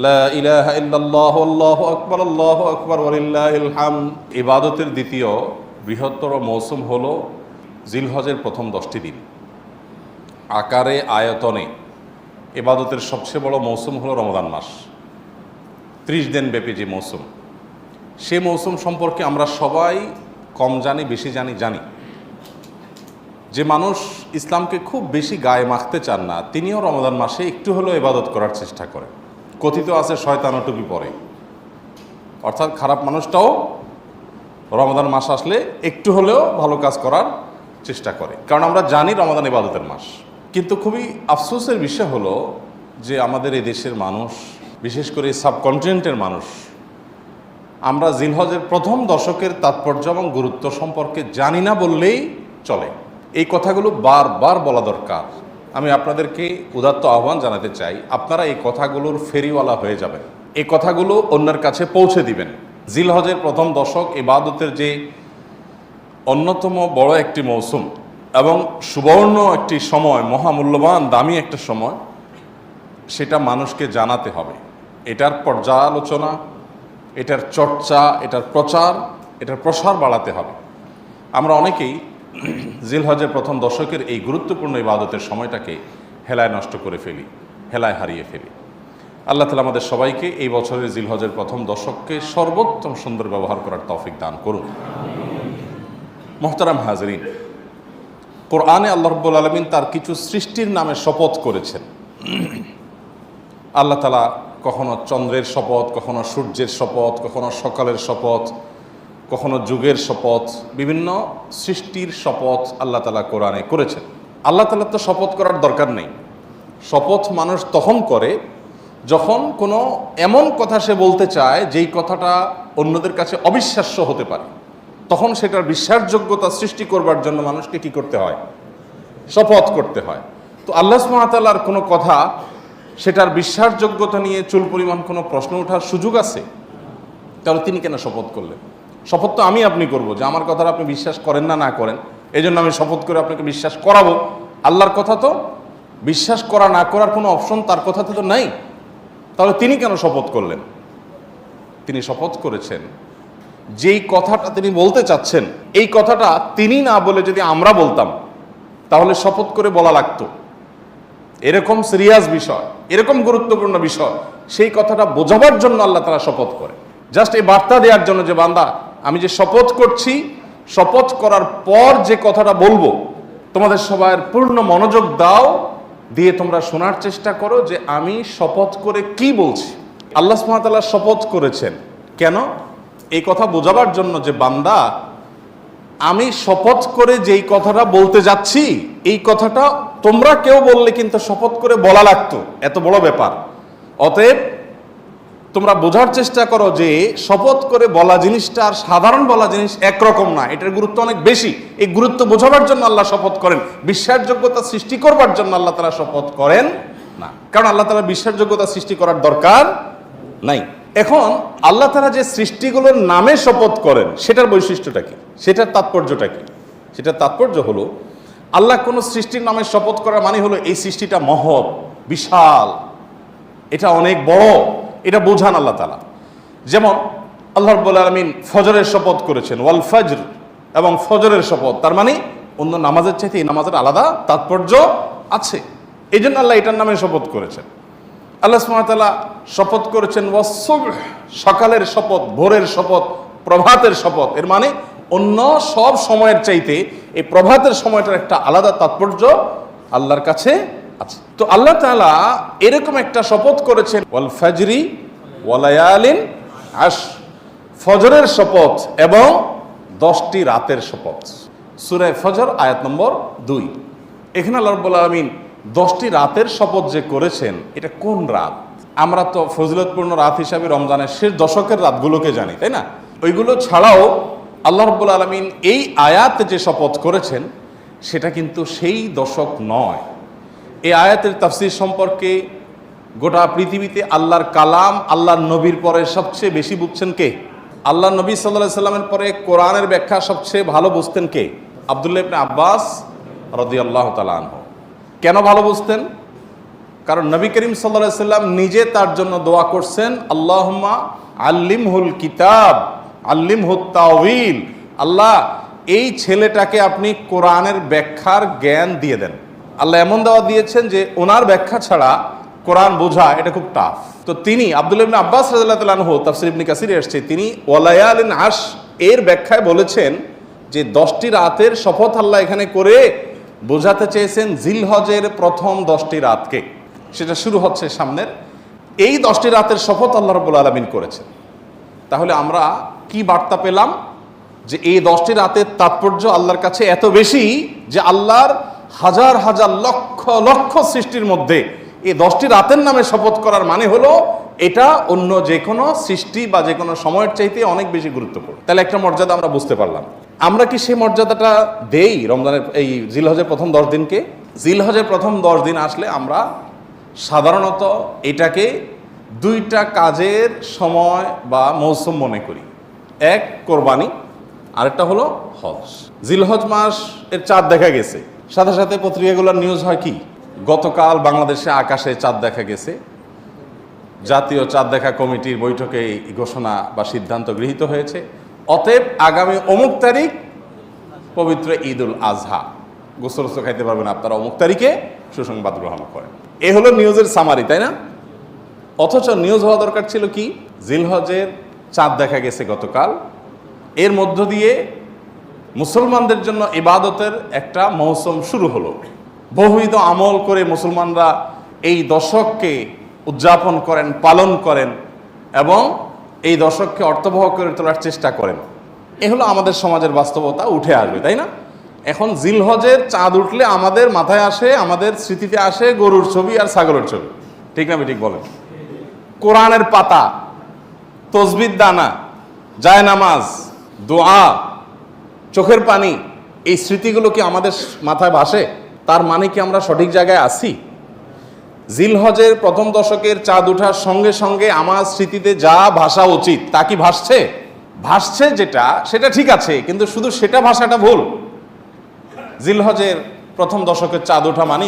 লা ইলাহা ইল্লাল্লাহ আল্লাহু আকবার আল্লাহু আকবার ওয়ালিল্লাহিল হামদ। ইবাদতের দ্বিতীয় বৃহত্তর মৌসুম হলো জিলহজের প্রথম 10টি দিন। আকারে আয়তনে ইবাদতের সবচেয়ে বড় মৌসুম হলো রমজান মাস, 30 দিন ব্যাপী যে মৌসুম। সে মৌসুম সম্পর্কে আমরা সবাই কম জানি বেশি জানি। যে মানুষ ইসলামকে খুব বেশি গায়ে মাখতে চান না, তিনিও রমজান মাসে একটু হলেও ইবাদত করার চেষ্টা করেন। কথিত আছে শয়তানও টুপি পরে, অর্থাৎ খারাপ মানুষটাও রমজান মাস আসলে একটু হলেও ভালো কাজ করার চেষ্টা করে, কারণ আমরা জানি রমজান ইবাদতের মাস। কিন্তু খুবই আফসোসের বিষয় হলো যে আমাদের এই দেশের মানুষ, বিশেষ করে সাবকন্টিনেন্টের মানুষ, আমরা জিলহজের প্রথম দশকের তাৎপর্য এবং গুরুত্ব সম্পর্কে জানি না বললেই চলে। এই কথাগুলো বারবার বলা দরকার। আমি আপনাদেরকে উদাত্ত আহ্বান জানাতে চাই, আপনারা এই কথাগুলোর ফেরিওয়ালা হয়ে যাবেন, এই কথাগুলো অন্যের কাছে পৌঁছে দিবেন। জিলহজের প্রথম দশক ইবাদতের যে অন্যতম বড় একটি মৌসুম এবং সুবর্ণ একটি সময়, মহামূল্যবান দামি একটা সময়, সেটা মানুষকে জানাতে হবে। এটার পর্যালোচনা, এটার চর্চা, এটার প্রচার, এটার প্রসার বাড়াতে হবে। আমরা অনেকেই জিলহজের প্রথম দশকের এই গুরুত্বপূর্ণ ইবাদতের সময়টাকে হেলায় নষ্ট করে ফেলি, হেলায় হারিয়ে ফেলি। আল্লাহ তাআলা আমাদের সবাইকে এই বছরের জিলহজের প্রথম দশককে সর্বোত্তম সুন্দর ব্যবহার করার তৌফিক দান করুন। মোহতারাম হাজরিন, কোরআনে আল্লাহ রাব্বুল আলামিন তার কিছু সৃষ্টির নামে শপথ করেছেন। আল্লাহ তাআলা কখনো চন্দ্রের শপথ, কখনো সূর্যের শপথ, কখনো সকালের শপথ, কখনো যুগের শপথ, বিভিন্ন সৃষ্টির শপথ আল্লাহ তাআলা কোরআনে করেছেন। আল্লাহ তাআলা তো শপথ করার দরকার নেই। শপথ মানুষ তখন করে যখন কোনো এমন কথা সে বলতে চায় যেই কথাটা অন্যদের কাছে অবিশ্বাস্য হতে পারে, তখন সেটার বিশ্বাসযোগ্যতা সৃষ্টি করবার জন্য মানুষকে কি করতে হয়? শপথ করতে হয়। তো আল্লাহ সুবহানাহু ওয়া তাআলার কোনো কথা, সেটার বিশ্বাসযোগ্যতা নিয়ে চুল পরিমাণ কোনো প্রশ্ন ওঠার সুযোগ আছে? তাহলে তিনি কেন শপথ করলেন? শপথ তো আমি আপনি করব, যে আমার কথাটা আপনি বিশ্বাস করেন না করেন, এই জন্য আমি শপথ করে আপনাকে বিশ্বাস করাবো। আল্লাহর কথা তো বিশ্বাস করা না করার কোনো অপশন তার কথাতে তো নাই। তাহলে তিনি কেন শপথ করলেন? তিনি শপথ করেছেন যেই কথাটা তিনি বলতে চাচ্ছেন, এই কথাটা তিনি না বলে যদি আমরা বলতাম তাহলে শপথ করে বলা লাগতো। এরকম সিরিয়াস বিষয়, এরকম গুরুত্বপূর্ণ বিষয়, সেই কথাটা বোঝাবার জন্য আল্লাহ তাআলা শপথ করে। জাস্ট এই বার্তা দেওয়ার জন্য যে বান্দা, আমি যে শপথ করছি, শপথ করার পর যে কথাটা বলবো, তোমাদের সবার পূর্ণ মনোযোগ দাও, দিয়ে তোমরা শোনার চেষ্টা করো যে আমি শপথ করে কি বলছি। আল্লাহ সুবহানাহু ওয়া তাআলা শপথ করেছেন কেন? এই কথা বোঝাবার জন্য যে বান্দা, আমি শপথ করে যেই কথাটা বলতে যাচ্ছি, এই কথাটা তোমরা কেউ বললে কিন্তু শপথ করে বলা লাগতো, এত বড় ব্যাপার। অতএব তোমরা বোঝার চেষ্টা করো যে শপথ করে বলা জিনিসটা আর সাধারণ বলা জিনিস একরকম না, এটার গুরুত্ব অনেক বেশি। এই গুরুত্ব বোঝাবার জন্য আল্লাহ শপথ করেন, বিশ্বাসযোগ্যতা সৃষ্টি করবার জন্য আল্লাহ তাআলা শপথ করেন না, কারণ আল্লাহ তাআলা বিশ্বাসযোগ্যতা সৃষ্টি করার দরকার নাই। এখন আল্লাহ তাআলা যে সৃষ্টিগুলোর নামে শপথ করেন, সেটার বৈশিষ্ট্যটা কি, সেটার তাৎপর্যটা কি? সেটার তাৎপর্য হলো, আল্লাহ কোনো সৃষ্টির নামে শপথ করার মানে হলো এই সৃষ্টিটা মহৎ, বিশাল, এটা অনেক বড়, এটা বোঝান আল্লাহ তাআলা। যেমন আল্লাহ রাব্বুল আলামিন ফজরের শপথ করেছেন, ওয়াল ফজর, এবং ফজরের শপথ, তার মানে অন্য নামাজের চাইতে এই নামাজের আলাদা তাৎপর্য আছে, এই জন্য আল্লাহ এটার নামে শপথ করেছেন। আল্লাহ সুবহানাহু ওয়া তাআলা শপথ করেছেন ওয়াস-সুবহ, সকালের শপথ, ভোরের শপথ, প্রভাতের শপথ। এর মানে অন্য সব সময়ের চাইতে এই প্রভাতের সময়টার একটা আলাদা তাৎপর্য আল্লাহর কাছে আছে। তো আল্লাহ তাআলা এরকম একটা শপথ করেছেন, ওয়াল ফাজরি ওয়া লায়ালিন আশর, ফজরের শপথ এবং 10টি রাতের শপথ। সূরা ফজর আয়াত নম্বর 2। এখানে আল্লাহ রাব্বুল আলামিন 10টি রাতের শপথ যে করেছেন, এটা কোন রাত? আমরা তো ফজিলতপূর্ণ রাত হিসাবে রমজানের শেষ দশকের রাতগুলোকে জানি, তাই না? ওইগুলো ছাড়াও আল্লাহ রাব্বুল আলামিন এই আয়াতে যে শপথ করেছেন, সেটা কিন্তু সেই দশক নয়। এই আয়াতের তাফসীর সম্পর্কে গোটা পৃথিবীতে আল্লাহর কালাম, আল্লাহর নবীর পরে সবচেয়ে বেশি বুঝছেন কে? আল্লাহ নবী সাল্লাল্লাহু আলাইহি সাল্লামের পরে কোরআনের ব্যাখ্যা সবচেয়ে ভালো বুঝতেন কে? আব্দুল্লাহ ইবনে আব্বাস রাদিয়াল্লাহু তাআলা আনহু। কেন ভালো বুঝতেন? কারণ নবী করিম সাল্লাল্লাহু আলাইহি সাল্লাম নিজে তার জন্য দোয়া করছেন, আল্লাহুম্মা আল্লিমহুল কিতাব আল্লিমহুত তাওয়িল, আল্লাহ এই ছেলেটাকে আপনি কোরআনের ব্যাখ্যার জ্ঞান দিয়ে দেন। আল্লাহ এমন দাওয়া দিয়েছেন যে ওনার ব্যাখ্যা ছাড়া কোরআন বোঝা এটা খুব টাফ। তো তিনি আব্দুল্লাহ ইবনে আব্বাস রাদিয়াল্লাহু তাআলা আনহু, তাফসীর ইবনে কাসিরে আসছে, তিনি ওয়ালায়ালিন আশ এর ব্যাখ্যায় বলেছেন যে 10টি রাতের শপথ আল্লাহ এখানে করে বোঝাতে চেয়েছেন জিলহজের প্রথম 10টি রাতকে। সেটা শুরু হচ্ছে সামনের, এই 10টি রাতের শপথ আল্লাহ রাব্বুল আলামিন করেছেন। তাহলে আমরা কি বার্তা পেলাম? যে এই 10টি রাতের তাৎপর্য আল্লাহর কাছে এত বেশি যে আল্লাহর হাজার হাজার লক্ষ লক্ষ সৃষ্টির মধ্যে এই 10টি রাতের নামে শপথ করার মানে হলো এটা অন্য যে কোনো সৃষ্টি বা যে কোনো সময়ের চাইতে অনেক বেশি গুরুত্বপূর্ণ। তাহলে একটা মর্যাদা আমরা বুঝতে পারলাম। আমরা কি সেই মর্যাদাটা দেই রমজানের এই জিলহজের প্রথম 10 দিনকে? জিলহজের প্রথম 10 দিন আসলে আমরা সাধারণত এটাকে 2টা কাজের সময় বা মৌসুম মনে করি। এক কোরবানি, আরেকটা হলো হজ। জিলহজ মাস এর চাঁদ দেখা গেছে, সাথে সাথে পত্রিকাগুলোর নিউজ হয় কি, গতকাল বাংলাদেশে আকাশে চাঁদ দেখা গেছে, জাতীয় চাঁদ দেখা কমিটির বৈঠকে এই ঘোষণা বা সিদ্ধান্ত গৃহীত হয়েছে, অতএব আগামী অমুক তারিখ পবিত্র ঈদ উল আজহা, গোসল খাইতে পারবেন আপনারা অমুক তারিখে, সুসংবাদ গ্রহণ করেন। এ হলো নিউজের সামারি, তাই না? অথচ নিউজ হওয়া দরকার ছিল কি, জিলহজের চাঁদ দেখা গেছে গতকাল, এর মধ্য দিয়ে মুসলমানদের জন্য ইবাদতের একটা মৌসুম শুরু হলো। বহুবিধ আমল করে মুসলমানরা এই দশককে উদযাপন করেন, পালন করেন এবং এই দশককে অর্থবহ করে তোলার চেষ্টা করেন। এ হলো আমাদের সমাজের বাস্তবতা, উঠে আসবে, তাই না? এখন জিলহজের চাঁদ উঠলে আমাদের মাথায় আসে, আমাদের স্মৃতিতে আসে গরুর ছবি আর ছাগলের ছবি, ঠিক না? ঠিক বলেন। কোরআনের পাতা, তসবির দানা, জায়নামাজ, দোয়া, চোখের পানি, এই স্মৃতিগুলো কি আমাদের মাথায় ভাসে? তার মানে কি আমরা সঠিক জায়গায় আছি? জিলহজের প্রথম দশকের চাঁদ ওঠার সঙ্গে সঙ্গে আমার স্মৃতিতে যা ভাসা উচিত তা কি ভাসছে? ভাসছে যেটা, সেটা ঠিক আছে, কিন্তু শুধু সেটা ভাষাটা ভুল। জিলহজের প্রথম দশকের চাঁদ ওঠা মানে